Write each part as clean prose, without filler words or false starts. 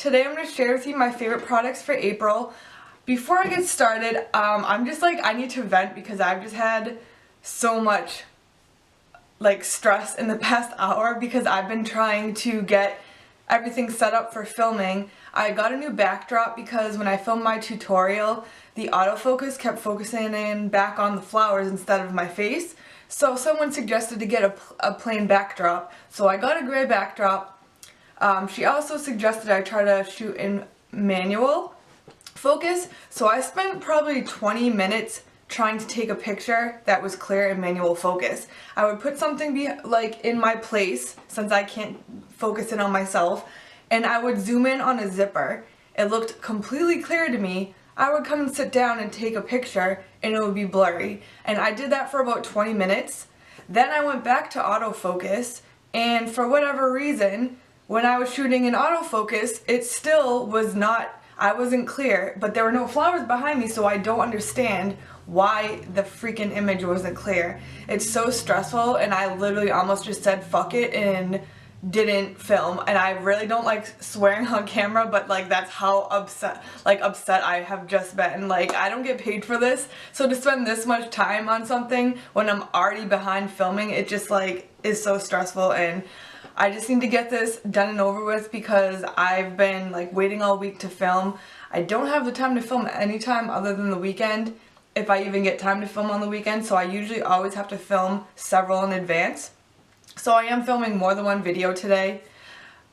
Today I'm going to share with you my favorite products for April. Before I get started, I'm just like, I need to vent because I've just had so much stress in the past hour because I've been trying to get everything set up for filming. I got a new backdrop because when I filmed my tutorial, the autofocus kept focusing in back on the flowers instead of my face. So someone suggested to get a plain backdrop. So I got a gray backdrop. She also suggested I try to shoot in manual focus. So I spent probably 20 minutes trying to take a picture that was clear in manual focus. I would put something in my place since I can't focus it on myself, and I would zoom in on a zipper. It looked completely clear to me. I would come and sit down and take a picture and it would be blurry. And I did that for about 20 minutes. Then I went back to autofocus, and for whatever reason, when I was shooting in autofocus, it still was not, I wasn't clear, but there were no flowers behind me, so I don't understand why the freaking image wasn't clear. It's so stressful, and I literally almost just said fuck it and didn't film. And I really don't like swearing on camera, but that's how upset I have just been. I don't get paid for this, so to spend this much time on something when I'm already behind filming, it just is so stressful, and I just need to get this done and over with because I've been waiting all week to film. I don't have the time to film any time other than the weekend, if I even get time to film on the weekend, so I usually always have to film several in advance. So I am filming more than one video today.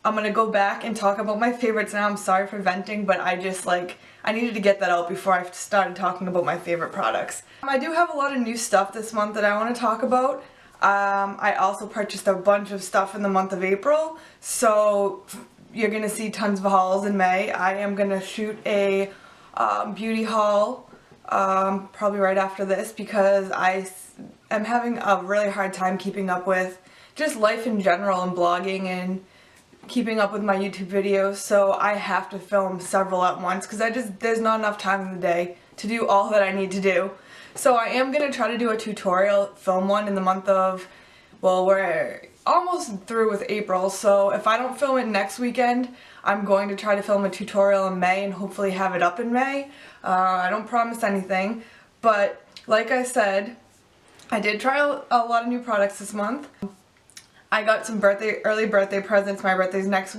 I'm gonna go back and talk about my favorites now. I'm sorry for venting, but I just I needed to get that out before I started talking about my favorite products. I do have a lot of new stuff this month that I want to talk about. I also purchased a bunch of stuff in the month of April, so you're gonna see tons of hauls in May. I am gonna shoot a beauty haul probably right after this because I am having a really hard time keeping up with just life in general and blogging and keeping up with my YouTube videos, so I have to film several at once because there's not enough time in the day to do all that I need to do. So I am going to try to do a tutorial film one in the month of, well, we're almost through with April, so if I don't film it next weekend, I'm going to try to film a tutorial in May and hopefully have it up in May. I don't promise anything, but like I said, I did try a lot of new products this month. I got some early birthday presents. My birthday's next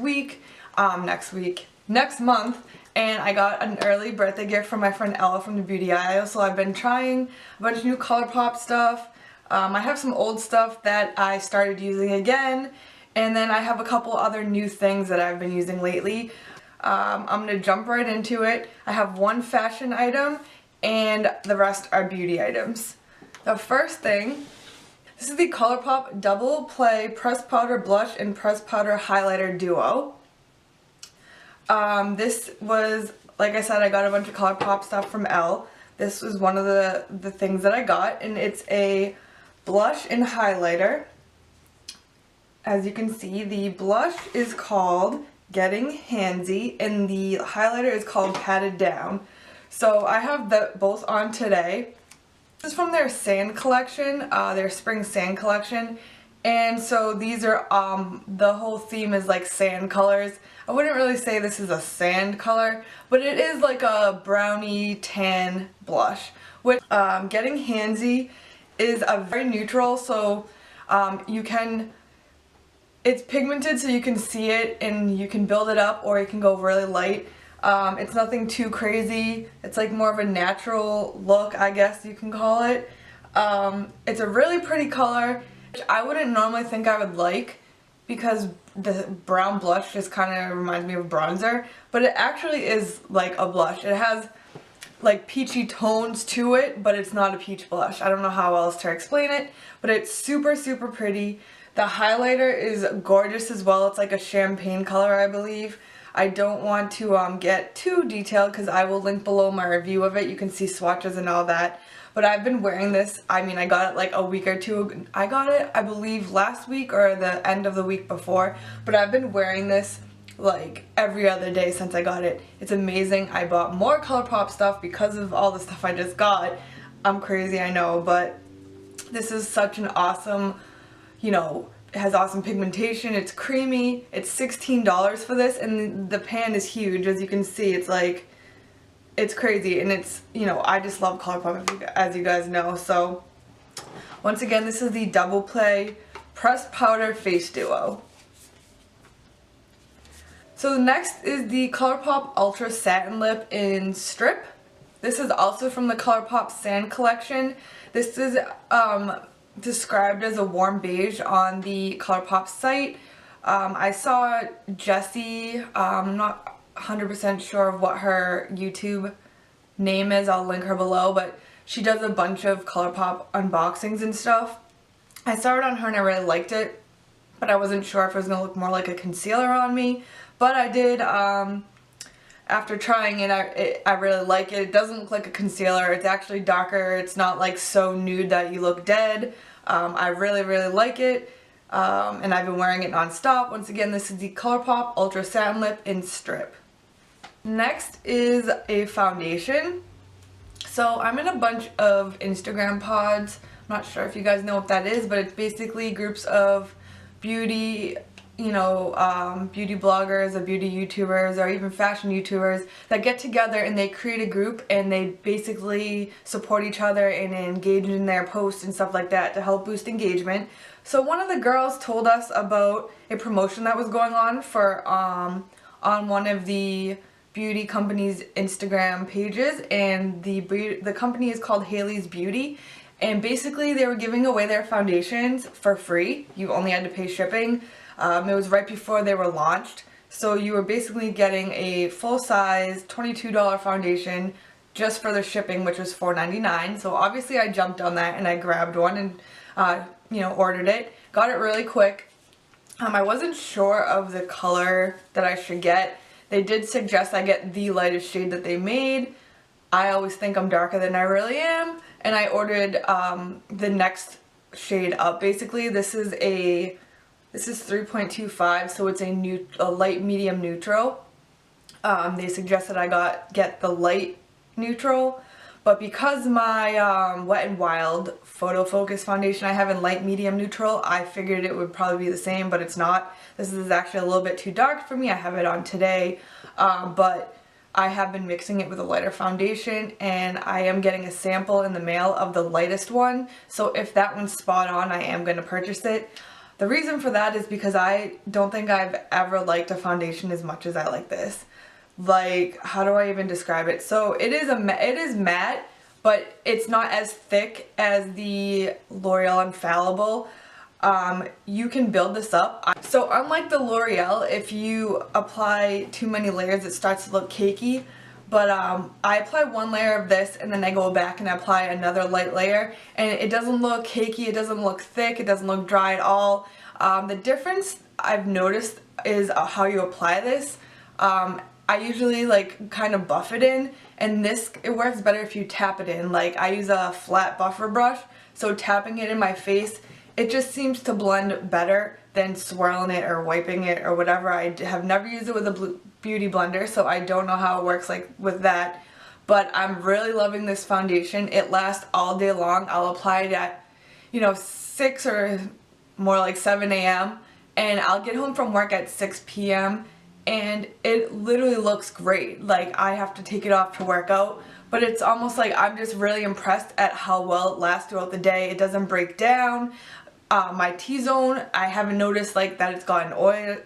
month, and I got an early birthday gift from my friend Ella from the beauty aisle. So I've been trying a bunch of new ColourPop stuff. I have some old stuff that I started using again, and then I have a couple other new things that I've been using lately. I'm gonna jump right into it. I have one fashion item, and the rest are beauty items. The first thing, this is the ColourPop Double Play Press Powder Blush and Press Powder Highlighter Duo. This was, like I said, I got a bunch of ColourPop stuff from Elle. This was one of the things that I got, and it's a blush and highlighter. As you can see, the blush is called Getting Handsy, and the highlighter is called Patted Down. So I have both on today. This is from their sand collection, their spring sand collection, and so these are, the whole theme is sand colors. I wouldn't really say this is a sand color, but it is a brownie tan blush. Which, Getting Handsy is a very neutral, so it's pigmented so you can see it and you can build it up, or you can go really light. It's nothing too crazy. It's more of a natural look, I guess you can call it. It's a really pretty color, which I wouldn't normally think I would like because the brown blush just kind of reminds me of bronzer, but it actually is a blush. It has peachy tones to it, but it's not a peach blush. I don't know how else to explain it, but it's super, super pretty. The highlighter is gorgeous as well. It's a champagne color, I believe. I don't want to get too detailed because I will link below my review of it. You can see swatches and all that. But I've been wearing this, I mean, I got it a week or two. I got it, I believe, last week or the end of the week before. But I've been wearing this every other day since I got it. It's amazing. I bought more ColourPop stuff because of all the stuff I just got. I'm crazy, I know, but this is such an awesome, It has awesome pigmentation, it's creamy, it's $16 for this, and the pan is huge. As you can see, it's like, it's crazy, and it's, you know, I just love ColourPop, as you guys know. So once again, this is the Double Play Pressed Powder Face Duo. So the next is the ColourPop Ultra Satin Lip in Strip. This is also from the ColourPop Sand collection. This is described as a warm beige on the ColourPop site. I saw Jessie, I'm not 100% sure of what her YouTube name is, I'll link her below, but she does a bunch of ColourPop unboxings and stuff. I saw it on her and I really liked it, but I wasn't sure if it was going to look more like a concealer on me. But I did, after trying it, I really like it. It doesn't look like a concealer. It's actually darker. It's not like so nude that you look dead. I really, really like it. And I've been wearing it non-stop. Once again, this is the ColourPop Ultra Satin Lip in Strip. Next is a foundation. So I'm in a bunch of Instagram pods. I'm not sure if you guys know what that is, but it's basically groups of beauty, you know, beauty bloggers or beauty YouTubers or even fashion YouTubers that get together and they create a group and they basically support each other and engage in their posts and stuff like that to help boost engagement. So one of the girls told us about a promotion that was going on for on one of the beauty company's Instagram pages, and the company is called Haley's Beauty. And basically they were giving away their foundations for free. You only had to pay shipping. It was right before they were launched. So you were basically getting a full-size $22 foundation just for the shipping, which was $4.99. So obviously I jumped on that and I grabbed one and you know, ordered it. Got it really quick. I wasn't sure of the color that I should get. They did suggest I get the lightest shade that they made. I always think I'm darker than I really am. And I ordered the next shade up. Basically, this is 3.25, so it's a light medium neutral. They suggested I get the light neutral, but because my Wet n Wild Photo Focus foundation I have in light medium neutral, I figured it would probably be the same, but it's not. This is actually a little bit too dark for me. I have it on today, but I have been mixing it with a lighter foundation, and I am getting a sample in the mail of the lightest one, so if that one's spot on, I am going to purchase it. The reason for that is because I don't think I've ever liked a foundation as much as I like this. Like, how do I even describe it? So it is matte, but it's not as thick as the L'Oreal Infallible. You can build this up. So unlike the L'Oreal, if you apply too many layers, it starts to look cakey. But I apply one layer of this and then I go back and apply another light layer, and it doesn't look cakey, it doesn't look thick, it doesn't look dry at all. The difference I've noticed is how you apply this. I usually like kind of buff it in, and it works better if you tap it in. Like, I use a flat buffer brush, so tapping it in my face, it just seems to blend better than swirling it or wiping it or whatever. I have never used it with a beauty blender, so I don't know how it works like with that. But I'm really loving this foundation. It lasts all day long. I'll apply it at, you know, 6 or more like 7 a.m. and I'll get home from work at 6 p.m. and it literally looks great. Like, I have to take it off to work out, but it's almost like I'm just really impressed at how well it lasts throughout the day. It doesn't break down. My T-zone, I haven't noticed like that it's gotten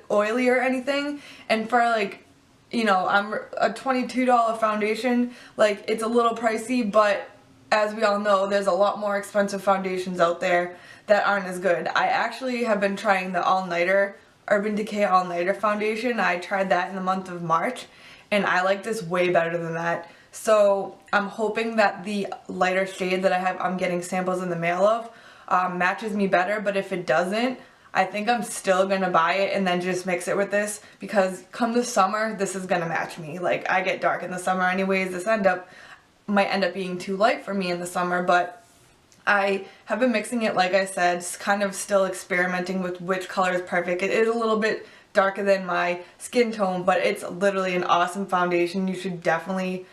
oily or anything. And for like, you know, I'm a $22 foundation, like, it's a little pricey, but as we all know, there's a lot more expensive foundations out there that aren't as good. I actually have been trying the all-nighter Urban Decay all-nighter foundation. I tried that in the month of March and I like this way better than that. So I'm hoping that the lighter shade that I'm getting samples in the mail of matches me better, but if it doesn't, I think I'm still gonna buy it and then just mix it with this, because come the summer, this is gonna match me. Like, I get dark in the summer anyways. This might end up being too light for me in the summer, but I have been mixing it, like I said, kind of still experimenting with which color is perfect. It is a little bit darker than my skin tone, but it's literally an awesome foundation. You should definitely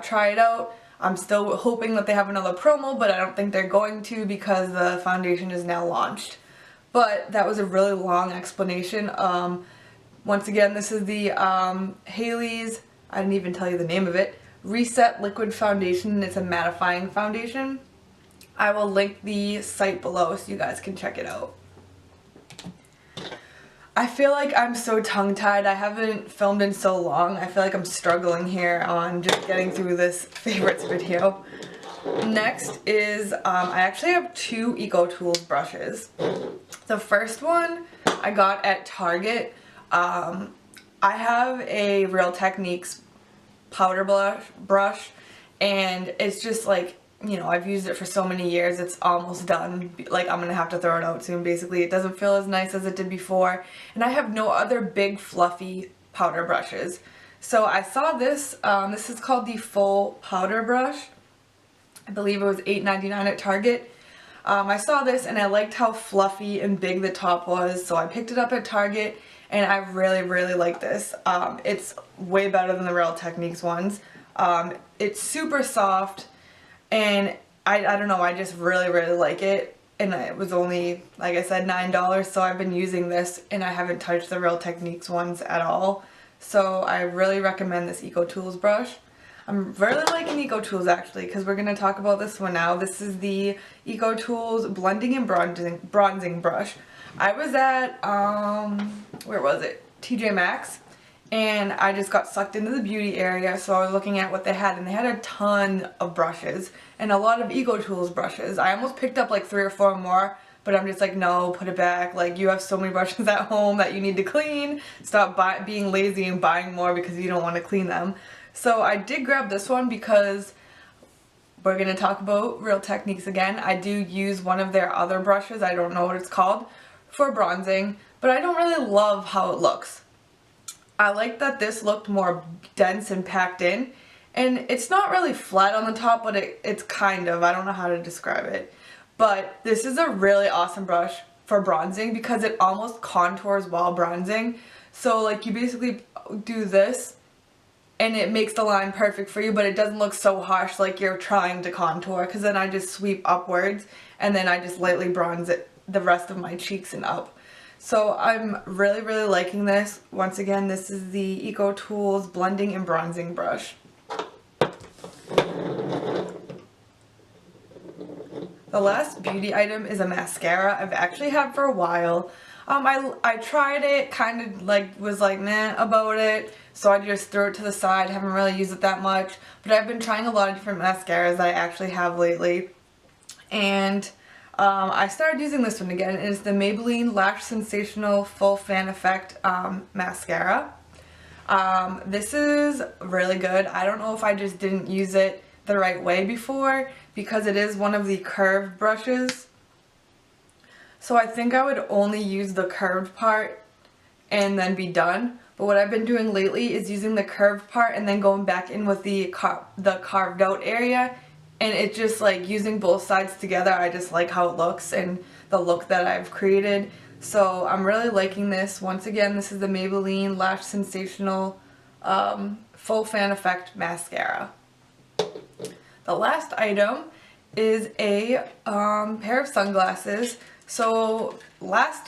try it out. I'm still hoping that they have another promo, but I don't think they're going to because the foundation is now launched. but that was a really long explanation. Once again, this is the Haley's, I didn't even tell you the name of it, Reset Liquid Foundation. It's a mattifying foundation. I will link the site below so you guys can check it out. I feel like I'm so tongue-tied. I haven't filmed in so long. I feel like I'm struggling here on just getting through this favorites video. Next is, I actually have two EcoTools brushes. The first one I got at Target. I have a Real Techniques powder brush, and it's just like, you know, I've used it for so many years, it's almost done. Like, I'm gonna have to throw it out soon, basically. It doesn't feel as nice as it did before, and I have no other big fluffy powder brushes. So I saw this, this is called the Full Powder Brush. I believe it was $8.99 at Target. I saw this and I liked how fluffy and big the top was, so I picked it up at Target, and I really like this. It's way better than the Real Techniques ones. It's super soft, and I don't know, I just really like it. And it was only, like I said, $9, so I've been using this and I haven't touched the Real Techniques ones at all. So I really recommend this EcoTools brush. I'm really liking EcoTools actually, because we're going to talk about this one now. This is the EcoTools Blending and Bronzing Brush. I was at, where was it? TJ Maxx, and I just got sucked into the beauty area, so I was looking at what they had, and they had a ton of brushes, and a lot of EcoTools brushes. I almost picked up like 3 or 4 more, but I'm just like, no, put it back. Like, you have so many brushes at home that you need to clean. Stop being lazy and buying more because you don't want to clean them. So I did grab this one because we're going to talk about Real Techniques again. I do use one of their other brushes, I don't know what it's called, for bronzing, but I don't really love how it looks. I like that this looked more dense and packed in, and it's not really flat on the top, but it's kind of, I don't know how to describe it. But this is a really awesome brush for bronzing because it almost contours while bronzing. So like, you basically do this and it makes the line perfect for you, but it doesn't look so harsh like you're trying to contour, because then I just sweep upwards and then I just lightly bronze it the rest of my cheeks and up. So I'm really liking this. Once again, this is the EcoTools Blending and Bronzing Brush. The last beauty item is a mascara I've actually had for a while. I tried it, kind of like was like meh about it, so I just threw it to the side, haven't really used it that much, but I've been trying a lot of different mascaras that I actually have lately, and I started using this one again. It's the Maybelline Lash Sensational Full Fan Effect mascara. This is really good. I don't know if I just didn't use it the right way before, because it is one of the curved brushes. So I think I would only use the curved part and then be done. But what I've been doing lately is using the curved part and then going back in with the carved out area. And it's just like using both sides together. I just like how it looks and the look that I've created. So I'm really liking this. Once again, this is the Maybelline Lash Sensational Full Fan Effect Mascara. The last item is a pair of sunglasses. So last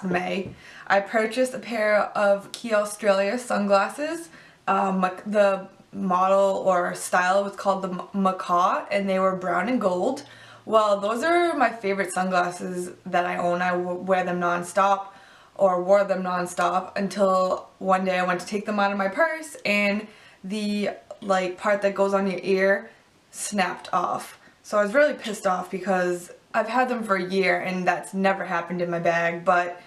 May, I purchased a pair of Key Australia sunglasses. The model or style was called the Macaw, and they were brown and gold. Well, those are my favorite sunglasses that I own. I wear them non-stop, or wore them non-stop, until one day I went to take them out of my purse and the part that goes on your ear snapped off. So I was really pissed off because I've had them for a year and that's never happened in my bag, but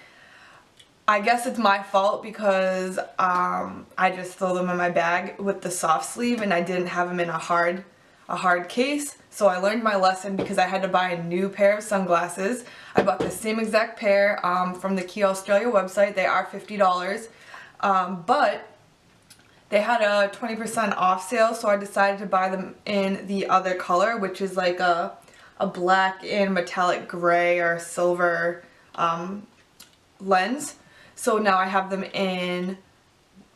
I guess it's my fault because I just threw them in my bag with the soft sleeve and I didn't have them in a hard case. So I learned my lesson because I had to buy a new pair of sunglasses. I bought the same exact pair from the Key Australia website. They are $50, but they had a 20% off sale, so I decided to buy them in the other color, which is like a black and metallic gray or silver lens. So now I have them in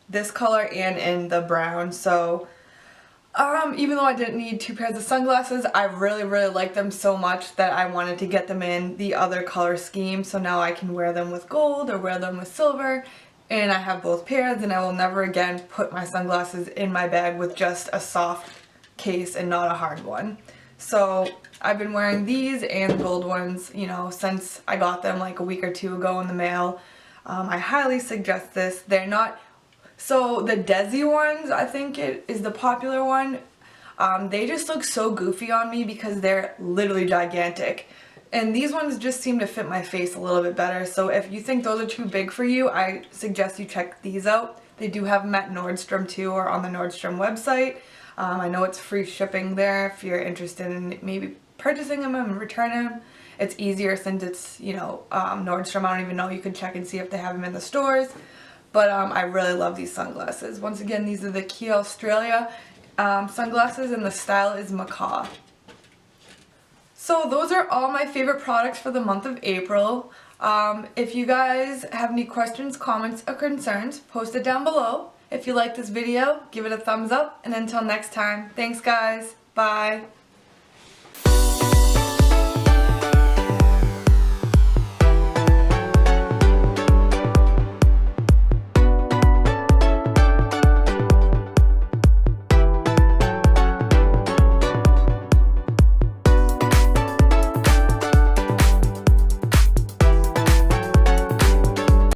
this color and in the brown. So Even though I didn't need 2 pairs of sunglasses, I really like them so much that I wanted to get them in the other color scheme, so now I can wear them with gold or wear them with silver, and I have both pairs, and I will never again put my sunglasses in my bag with just a soft case and not a hard one. So I've been wearing these and gold ones, you know, since I got them like a week or 2 ago in the mail. I highly suggest this. They're not... So the Desi ones, I think it is the popular one. They just look so goofy on me because they're literally gigantic. And these ones just seem to fit my face a little bit better. So if you think those are too big for you, I suggest you check these out. They do have them at Nordstrom too, or on the Nordstrom website. I know it's free shipping there if you're interested in maybe purchasing them and returning them. It's easier since it's, you know, Nordstrom. I don't even know. You can check and see if they have them in the stores. But I really love these sunglasses. Once again, these are the Key Australia sunglasses, and the style is macaw. So those are all my favorite products for the month of April. If you guys have any questions, comments, or concerns, post it down below. If you like this video, give it a thumbs up, and until next time, thanks guys, bye!